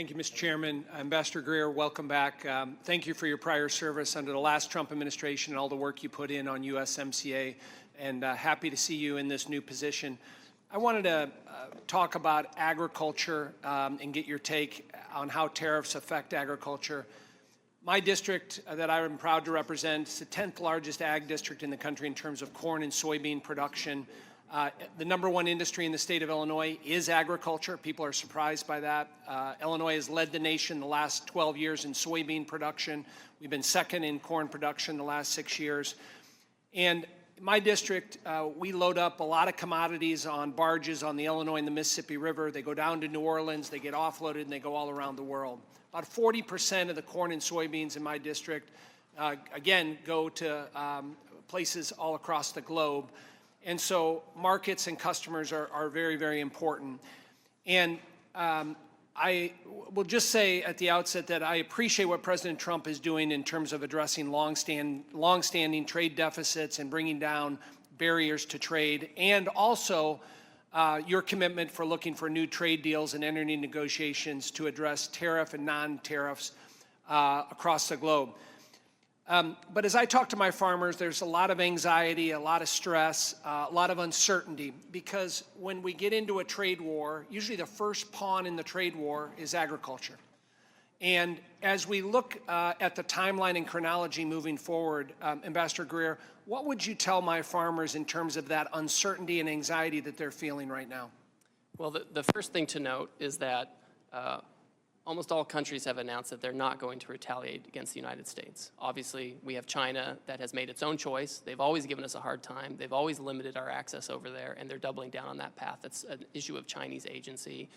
Thank you, Mr. Chairman. Ambassador Greer, welcome back. Thank you for your prior service under the last Trump administration and all the work you put in on USMCA, and happy to see you in this new position. I wanted to talk about agriculture and get your take on how tariffs affect agriculture. My district that I am proud to represent is the 10th largest ag district in the country in terms of corn and soybean production. The #1 industry in the state of Illinois is agriculture. People are surprised by that. Illinois has led the nation the last 12 years in soybean production. We've been second in corn production the last 6 years. And my district, we load up a lot of commodities on barges on the Illinois and the Mississippi River. They go down to New Orleans, they get offloaded, and they go all around the world. About 40% of the corn and soybeans in my district, again, go to places all across the globe. And so markets and customers are very, very important. And I will just say at the outset that I appreciate what President Trump is doing in terms of addressing long-standing trade deficits and bringing down barriers to trade, and also your commitment for looking for new trade deals and entering negotiations to address tariff and non-tariffs across the globe. But as I talk to my farmers, there's a lot of anxiety, a lot of stress, a lot of uncertainty, because when we get into a trade war, usually the first pawn in the trade war is agriculture. And as we look at the timeline and chronology moving forward, Ambassador Greer, what would you tell my farmers in terms of that uncertainty and anxiety that they're feeling right now? Well, the first thing to note is that almost all countries have announced that they're not going to retaliate against the United States. Obviously, we have China that has made its own choice. They've always given us a hard time. They've always limited our access over there, and they're doubling down on that path. That's an issue of Chinese agency.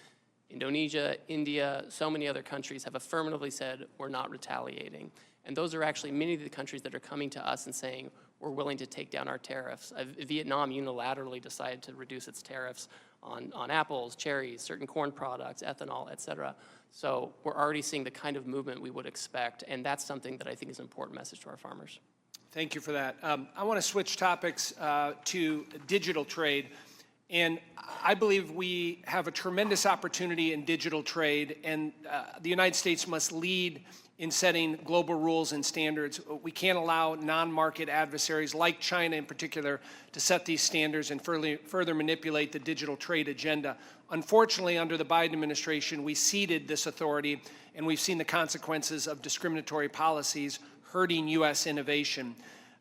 Indonesia, India, so many other countries have affirmatively said we're not retaliating. And those are actually many of the countries that are coming to us and saying we're willing to take down our tariffs. Vietnam unilaterally decided to reduce its tariffs on apples, cherries, certain corn products, ethanol, et cetera. So we're already seeing the kind of movement we would expect, and that's something that I think is an important message to our farmers. Thank you for that. I want to switch topics to digital trade. And I believe we have a tremendous opportunity in digital trade, and the United States must lead in setting global rules and standards. We can't allow non-market adversaries like China in particular to set these standards and further manipulate the digital trade agenda. Unfortunately, under the Biden administration, we ceded this authority, and we've seen the consequences of discriminatory policies hurting U.S. innovation.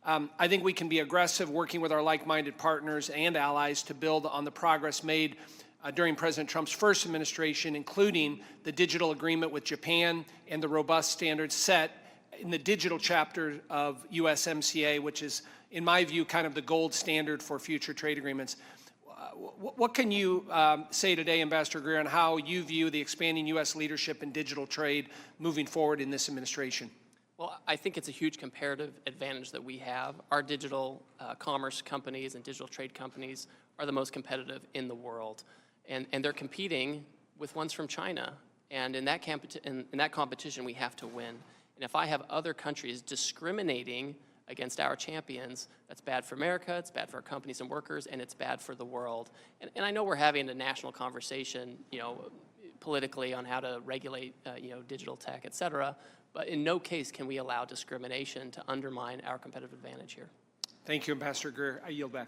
I think we can be aggressive working with our like-minded partners and allies to build on the progress made during President Trump's first administration, including the digital agreement with Japan and the robust standards set in the digital chapter of USMCA, which is, in my view, kind of the gold standard for future trade agreements. What can you say today, Ambassador Greer, on how you view the expanding U.S. leadership in digital trade moving forward in this administration? Well, I think it's a huge comparative advantage that we have. Our digital commerce companies and digital trade companies are the most competitive in the world. And they're competing with ones from China. And in that competition, we have to win. And if I have other countries discriminating against our champions, that's bad for America, it's bad for our companies and workers, and it's bad for the world. And I know we're having a national conversation, politically on how to regulate, digital tech, et cetera. But in no case can we allow discrimination to undermine our competitive advantage here. Thank you, Ambassador Greer. I yield back.